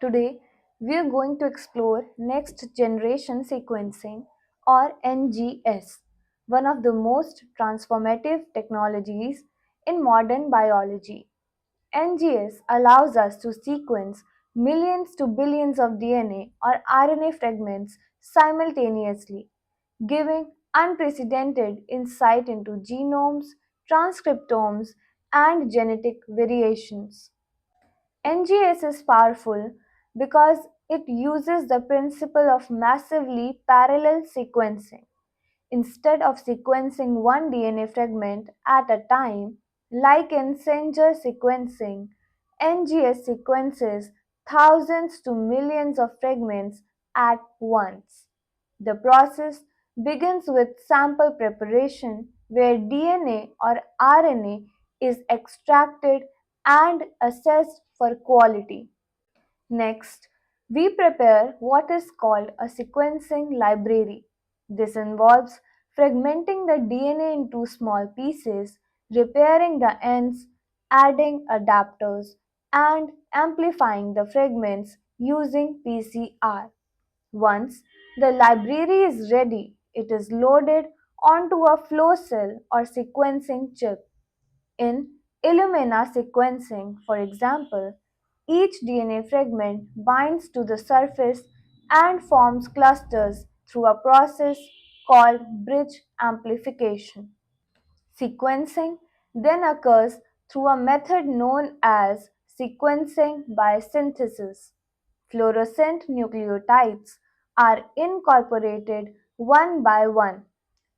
Today, we are going to explore next generation sequencing or NGS, one of the most transformative technologies in modern biology. NGS allows us to sequence millions to billions of DNA or RNA fragments simultaneously, giving unprecedented insight into genomes, transcriptomes, and genetic variations. NGS is powerful because it uses the principle of massively parallel sequencing. Instead of sequencing one DNA fragment at a time, like in Sanger sequencing, NGS sequences thousands to millions of fragments at once. The process begins with sample preparation, where DNA or RNA is extracted and assessed for quality. Next, we prepare what is called a sequencing library. This involves fragmenting the DNA into small pieces, repairing the ends, adding adapters, and amplifying the fragments using PCR. Once the library is ready, it is loaded onto a flow cell or sequencing chip. In Illumina sequencing, for example, each DNA fragment binds to the surface and forms clusters through a process called bridge amplification. Sequencing then occurs through a method known as sequencing by synthesis. Fluorescent nucleotides are incorporated one by one,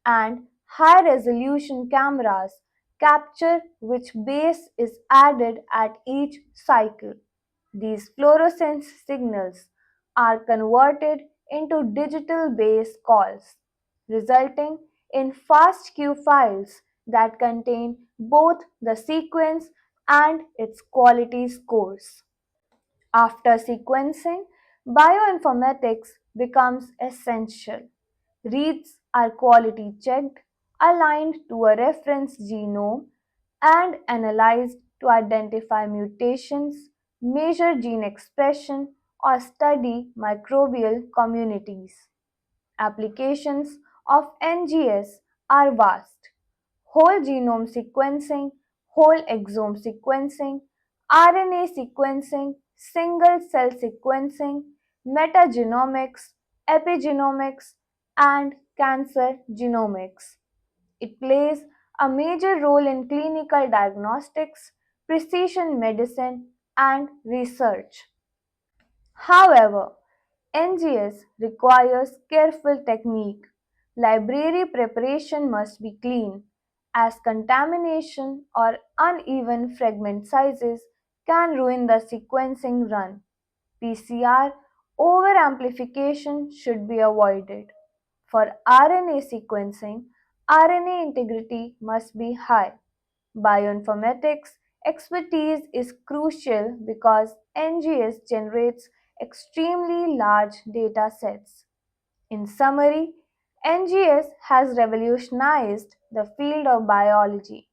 and high resolution cameras capture which base is added at each cycle. These fluorescence signals are converted into digital base calls, resulting in FASTQ files that contain both the sequence and its quality scores. After sequencing, bioinformatics becomes essential. Reads are quality checked, aligned to a reference genome, and analyzed to identify mutations, measure gene expression, or study microbial communities. Applications of NGS are vast: whole genome sequencing, whole exome sequencing, RNA sequencing, single cell sequencing, metagenomics, epigenomics, and cancer genomics. It plays a major role in clinical diagnostics, precision medicine, and research. However, NGS requires careful technique. Library preparation must be clean, as contamination or uneven fragment sizes can ruin the sequencing run. PCR overamplification should be avoided. For RNA sequencing, RNA integrity must be high. Bioinformatics expertise is crucial because NGS generates extremely large data sets. In summary, NGS has revolutionized the field of biology.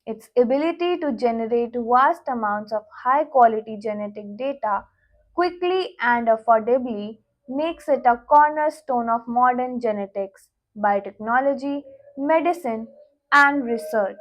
Its ability to generate vast amounts of high quality genetic data quickly and affordably makes it a cornerstone of modern genetics, biotechnology, medicine, and research.